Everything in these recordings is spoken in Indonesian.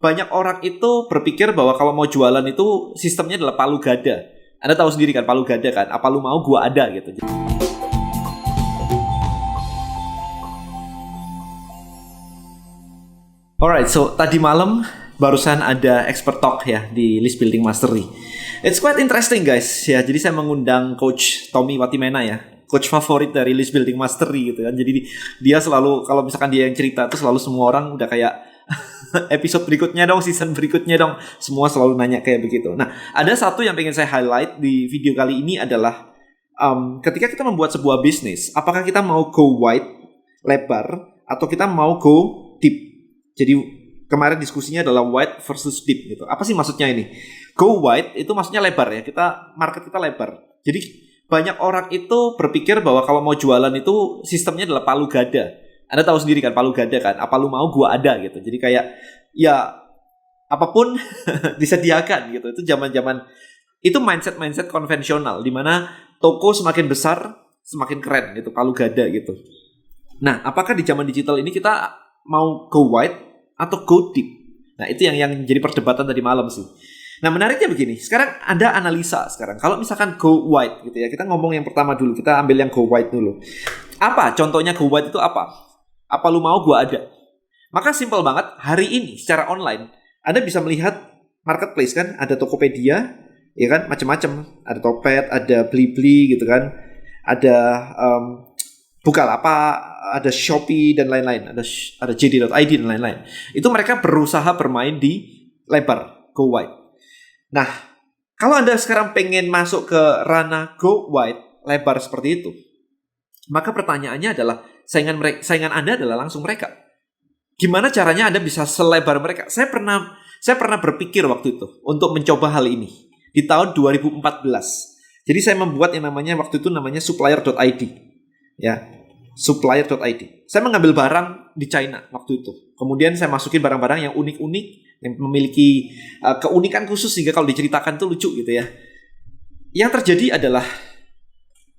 banyak orang itu berpikir bahwa kalau mau jualan itu sistemnya adalah palu gada. Anda tahu sendiri kan palu gada kan, apa lu mau gua ada gitu. Alright, so tadi malam barusan ada expert talk ya di List Building Mastery. It's quite interesting guys ya. Jadi saya mengundang Coach Tommy Watimena ya, coach favorit dari List Building Mastery gitu kan. Jadi dia selalu kalau misalkan dia yang cerita tuh selalu semua orang udah kayak episode berikutnya dong, season berikutnya dong. Semua selalu nanya kayak begitu. Nah, ada satu yang pengen saya highlight di video kali ini adalah ketika kita membuat sebuah bisnis, apakah kita mau go wide, lebar, atau kita mau go deep. Jadi kemarin diskusinya adalah wide versus deep gitu. Apa sih maksudnya ini? Go wide itu maksudnya lebar ya. Market kita lebar. Jadi banyak orang itu berpikir bahwa kalau mau jualan itu sistemnya adalah palu gada. Anda tahu sendiri kan palu gada kan. Apa lu mau gua ada gitu. Jadi kayak ya apapun disediakan gitu. Itu zaman-zaman itu mindset konvensional di mana toko semakin besar semakin keren gitu, palu gada gitu. Nah, apakah di zaman digital ini kita mau go wide atau go deep? Nah, itu yang jadi perdebatan tadi malam sih. Nah, menariknya begini. Sekarang ada analisa sekarang. Kalau misalkan go wide gitu ya. Kita ngomong yang pertama dulu. Kita ambil yang go wide dulu. Apa? Contohnya go wide itu apa? Apa lu mau gua ada? Maka simple banget. Hari ini secara online Anda bisa melihat marketplace kan. Ada Tokopedia, ya kan? Macam-macam. Ada Topet, ada Blibli gitu kan. Ada Bukalapak, ada Shopee dan lain-lain, ada JD.id dan lain-lain. Itu mereka berusaha bermain di lebar, go wide. Nah, kalau Anda sekarang pengen masuk ke ranah go wide, lebar seperti itu, maka pertanyaannya adalah saingan Anda adalah langsung mereka. Gimana caranya Anda bisa selebar mereka? Saya pernah berpikir waktu itu untuk mencoba hal ini di tahun 2014. Jadi saya membuat yang namanya waktu itu namanya supplier.id. Ya, supplier.id. Saya mengambil barang di China waktu itu. Kemudian saya masukin barang-barang yang unik-unik, yang memiliki keunikan khusus sehingga kalau diceritakan tuh lucu gitu ya. Yang terjadi adalah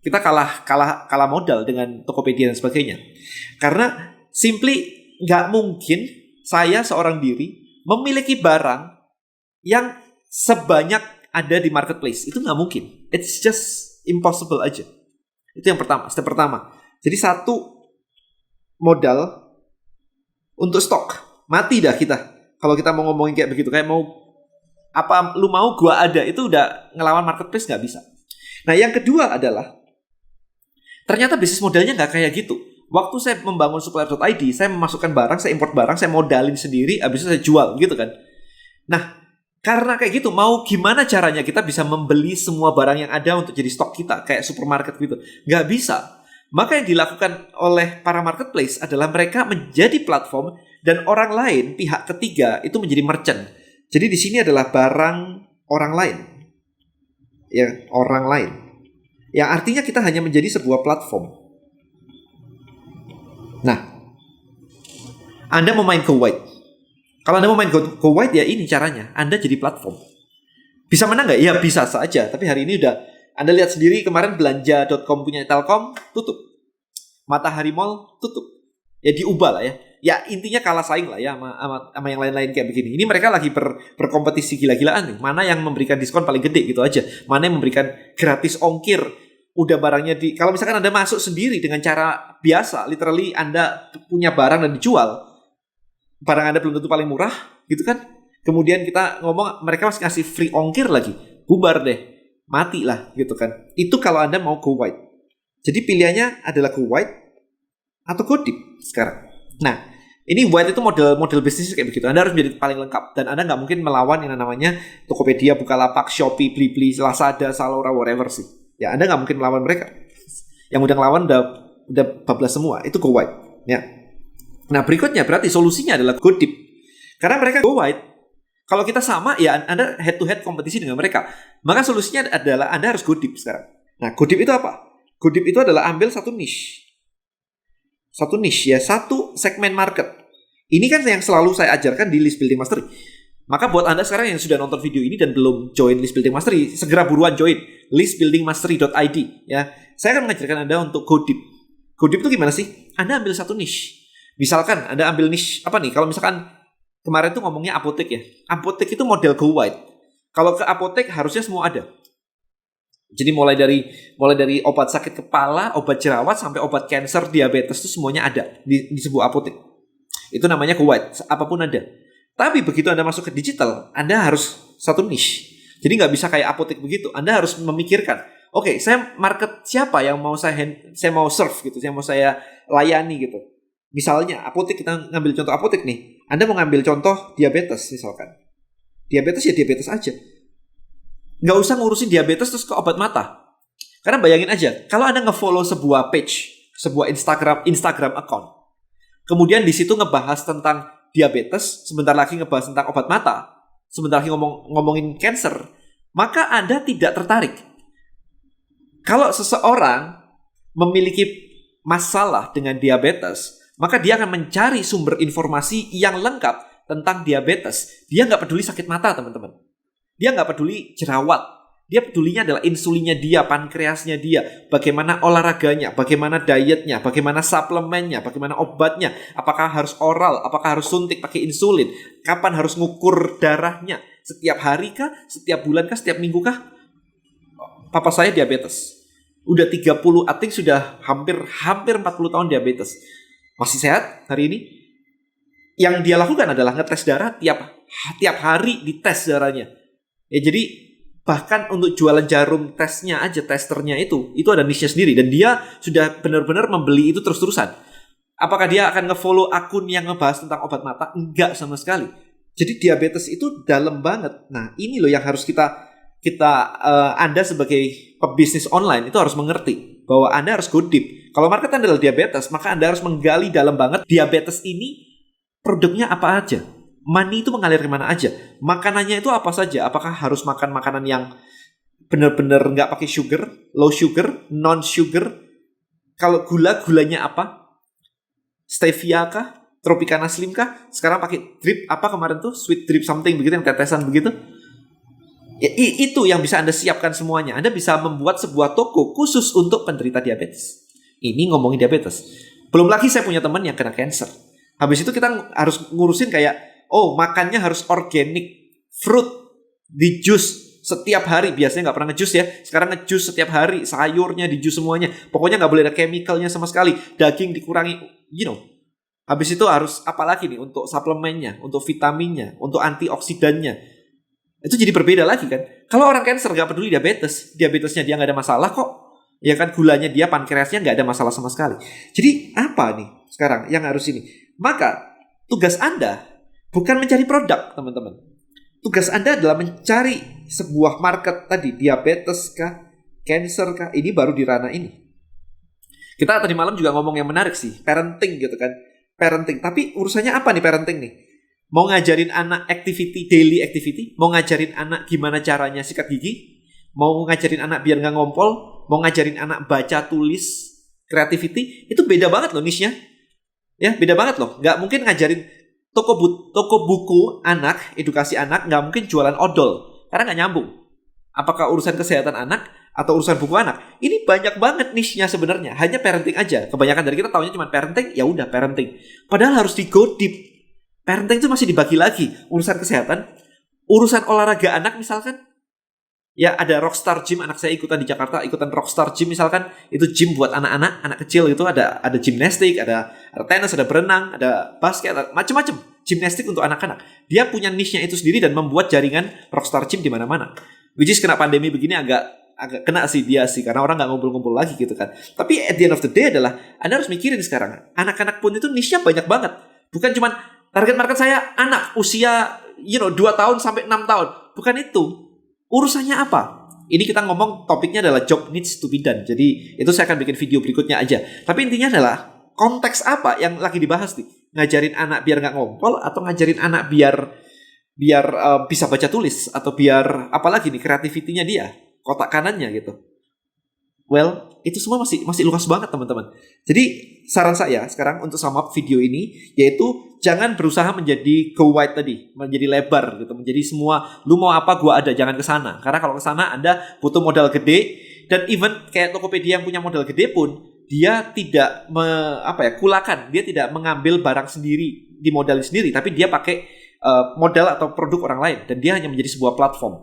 kita kalah modal dengan Tokopedia dan sebagainya. Karena simply nggak mungkin saya seorang diri memiliki barang yang sebanyak ada di marketplace. Itu nggak mungkin. It's just impossible aja. Itu yang pertama, step pertama. Jadi satu modal untuk stok. Mati dah kita. Kalau kita mau ngomongin kayak begitu, kayak mau apa lu mau gua ada, itu udah ngelawan marketplace nggak bisa. Nah, yang kedua adalah ternyata bisnis modelnya nggak kayak gitu. Waktu saya membangun supplier.id, saya memasukkan barang, saya import barang, saya modalin sendiri, habis itu saya jual gitu kan. Nah, karena kayak gitu, mau gimana caranya kita bisa membeli semua barang yang ada untuk jadi stok kita, kayak supermarket gitu. Nggak bisa. Maka yang dilakukan oleh para marketplace adalah mereka menjadi platform dan orang lain, pihak ketiga, itu menjadi merchant. Jadi di sini adalah barang orang lain. Ya, orang lain. Yang artinya kita hanya menjadi sebuah platform. Nah, Anda mau main go wide. Kalau Anda mau main go wide ya ini caranya. Anda jadi platform. Bisa menang nggak? Ya bisa saja. Tapi hari ini udah Anda lihat sendiri kemarin belanja.com punya Telkom tutup. Matahari Mall tutup. Ya diubah lah ya. Ya intinya kalah saing lah ya sama yang lain-lain kayak begini. Ini mereka lagi berkompetisi gila-gilaan nih. Mana yang memberikan diskon paling gede gitu aja. Mana yang memberikan gratis ongkir. Udah barangnya kalau misalkan Anda masuk sendiri dengan cara biasa, literally Anda punya barang dan dijual. Barang Anda belum tentu paling murah, gitu kan? Kemudian kita ngomong, mereka masih ngasih free ongkir lagi. Bubar deh, mati lah, gitu kan? Itu kalau Anda mau go wide. Jadi pilihannya adalah go wide atau go deep sekarang. Nah, ini wide itu model bisnis kayak begitu. Anda harus menjadi paling lengkap. Dan Anda nggak mungkin melawan yang namanya Tokopedia, Bukalapak, Shopee, Blibli, Lazada, Zalora, whatever sih. Ya, Anda nggak mungkin melawan mereka. Yang udah ngelawan udah bablas semua. Itu go wide. Ya. Nah, berikutnya berarti solusinya adalah go deep. Karena mereka go wide. Kalau kita sama, ya Anda head to head kompetisi dengan mereka. Maka solusinya adalah Anda harus go deep sekarang. Nah, go deep itu apa? Go deep itu adalah ambil satu niche. Satu niche ya, satu segmen market. Ini kan yang selalu saya ajarkan di List Building Mastery. Maka buat Anda sekarang yang sudah nonton video ini dan belum join List Building Mastery, segera buruan join listbuildingmastery.id ya. Saya akan mengajarkan Anda untuk go deep. Go deep itu gimana sih? Anda ambil satu niche. Misalkan Anda ambil niche apa nih? Kalau misalkan kemarin tuh ngomongnya apotek ya. Apotek itu model go wide. Kalau ke apotek harusnya semua ada. Jadi mulai dari obat sakit kepala, obat jerawat sampai obat cancer, diabetes itu semuanya ada di sebuah apotek. Itu namanya go wide, apapun ada. Tapi begitu Anda masuk ke digital, Anda harus satu niche. Jadi nggak bisa kayak apotek begitu. Anda harus memikirkan, oke, saya market siapa yang mau saya mau serve gitu, saya mau saya layani gitu. Misalnya apotek, kita ngambil contoh apotek nih. Anda mau ngambil contoh diabetes misalkan. Diabetes ya diabetes aja. Nggak usah ngurusin diabetes terus ke obat mata. Karena bayangin aja, kalau Anda nge-follow sebuah page, sebuah Instagram account, kemudian di situ ngebahas tentang diabetes, sebentar lagi ngebahas tentang obat mata, sebentar lagi ngomongin cancer, maka Anda tidak tertarik. Kalau seseorang memiliki masalah dengan diabetes, maka dia akan mencari sumber informasi yang lengkap tentang diabetes. Dia nggak peduli sakit mata, teman-teman. Dia nggak peduli jerawat. Dia pedulinya adalah insulinnya dia, pankreasnya dia, bagaimana olahraganya, bagaimana dietnya, bagaimana suplemennya, bagaimana obatnya, apakah harus oral, apakah harus suntik pakai insulin, kapan harus ngukur darahnya, setiap hari kah, setiap bulan kah, setiap minggu kah. Papa saya diabetes. Udah 30, I think sudah hampir 40 tahun diabetes. Masih sehat hari ini. Yang dia lakukan adalah ngetes darah tiap hari, dites darahnya. Ya, jadi bahkan untuk jualan jarum tesnya aja, testernya itu ada niche-nya sendiri. Dan dia sudah benar-benar membeli itu terus-terusan. Apakah dia akan nge-follow akun yang ngebahas tentang obat mata? Enggak sama sekali. Jadi diabetes itu dalam banget. Nah, ini loh yang harus Anda sebagai pebisnis online itu harus mengerti. Bahwa Anda harus go deep. Kalau market Anda adalah diabetes, maka Anda harus menggali dalam banget diabetes ini produknya apa aja. Money itu mengalir kemana aja. Makanannya itu apa saja. Apakah harus makan makanan yang benar-benar nggak pakai sugar, low sugar, non sugar. Kalau gulanya apa? Stevia kah? Tropicana Slim kah? Sekarang pakai drip apa kemarin tuh? Sweet drip something begitu, yang tetesan begitu. Ya, itu yang bisa Anda siapkan semuanya. Anda bisa membuat sebuah toko khusus untuk penderita diabetes. Ini ngomongin diabetes. Belum lagi saya punya teman yang kena cancer. Habis itu kita harus ngurusin kayak, makannya harus organic fruit di jus setiap hari. Biasanya nggak pernah ngejus ya. Sekarang ngejus setiap hari, sayurnya di jus semuanya. Pokoknya nggak boleh ada chemicalnya sama sekali. Daging dikurangi, Habis itu harus apa lagi nih untuk suplemennya, untuk vitaminnya, untuk antioksidannya. Itu jadi berbeda lagi kan. Kalau orang cancer nggak peduli diabetesnya dia nggak ada masalah kok. Ya kan, gulanya dia, pankreasnya nggak ada masalah sama sekali. Jadi apa nih sekarang yang harus ini? Maka tugas Anda bukan mencari produk, teman-teman. Tugas Anda adalah mencari sebuah market tadi, diabetes kah, cancer kah, ini baru di ranah ini. Kita tadi malam juga ngomong yang menarik sih, parenting gitu kan. Parenting, tapi urusannya apa nih parenting nih? Mau ngajarin anak daily activity? Mau ngajarin anak gimana caranya sikat gigi? Mau ngajarin anak biar nggak ngompol? Mau ngajarin anak baca, tulis, creativity? Itu beda banget loh niche-nya. Ya, beda banget loh. Nggak mungkin ngajarin toko buku anak, edukasi anak, nggak mungkin jualan odol. Karena nggak nyambung. Apakah urusan kesehatan anak atau urusan buku anak? Ini banyak banget niche-nya sebenarnya. Hanya parenting aja. Kebanyakan dari kita taunya cuma parenting, ya udah parenting. Padahal harus di-go deep. Parenting itu masih dibagi lagi. Urusan kesehatan, urusan olahraga anak misalkan. Ya, ada Rockstar Gym, anak saya ikutan di Jakarta, ikutan Rockstar Gym misalkan. Itu gym buat anak-anak, anak kecil gitu. Ada gimnastik, ada tenis, ada berenang, ada basket, macam-macam. Gimnastik untuk anak-anak. Dia punya niche-nya itu sendiri dan membuat jaringan Rockstar Gym di mana-mana. Which is kena pandemi begini agak kena sih dia sih, karena orang nggak ngumpul-ngumpul lagi gitu kan. Tapi at the end of the day adalah Anda harus mikirin sekarang. Anak-anak pun itu niche-nya banyak banget. Bukan cuma target market saya anak usia 2 tahun sampai 6 tahun. Bukan itu. Urusannya apa? Ini kita ngomong topiknya adalah job needs to be done. Jadi itu saya akan bikin video berikutnya aja. Tapi intinya adalah konteks apa yang lagi dibahas nih? Ngajarin anak biar nggak ngompol atau ngajarin anak biar bisa baca tulis atau biar apalagi nih kreativitinya dia, kotak kanannya gitu. Well, itu semua masih luas banget teman-teman. Jadi saran saya sekarang untuk sum up video ini yaitu jangan berusaha menjadi go wide tadi, menjadi lebar gitu, menjadi semua lu mau apa gua ada, jangan ke sana. Karena kalau ke sana Anda butuh modal gede dan even kayak Tokopedia yang punya modal gede pun dia tidak kulakan, dia tidak mengambil barang sendiri, dimodalin sendiri, tapi dia pakai modal atau produk orang lain, dan dia hanya menjadi sebuah platform.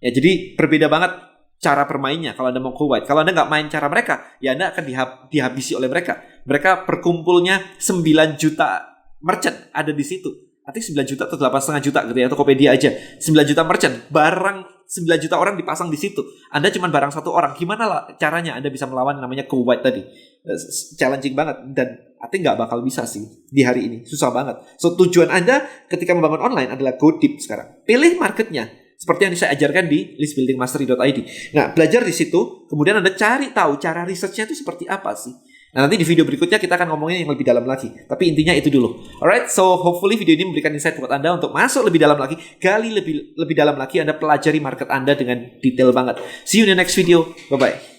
Ya, jadi berbeda banget cara bermainnya kalau Anda mau go white. Kalau Anda nggak main cara mereka, ya Anda akan dihabisi oleh mereka. Mereka berkumpulnya 9 juta merchant ada di situ. Nanti 9 juta atau 8,5 juta gitu ya, Tokopedia aja. 9 juta merchant, barang 9 juta orang dipasang di situ. Anda cuma barang satu orang. Gimana lah caranya Anda bisa melawan namanya go white tadi? Challenging banget, dan artinya nggak bakal bisa sih di hari ini. Susah banget. So tujuan Anda ketika membangun online adalah go deep sekarang. Pilih marketnya. Seperti yang saya ajarkan di listbuildingmastery.id. Nah, belajar di situ, kemudian Anda cari tahu cara researchnya itu seperti apa sih. Nah, nanti di video berikutnya kita akan ngomongin yang lebih dalam lagi. Tapi intinya itu dulu. Alright, so hopefully video ini memberikan insight buat Anda untuk masuk lebih dalam lagi. Gali lebih dalam lagi, Anda pelajari market Anda dengan detail banget. See you in the next video. Bye-bye.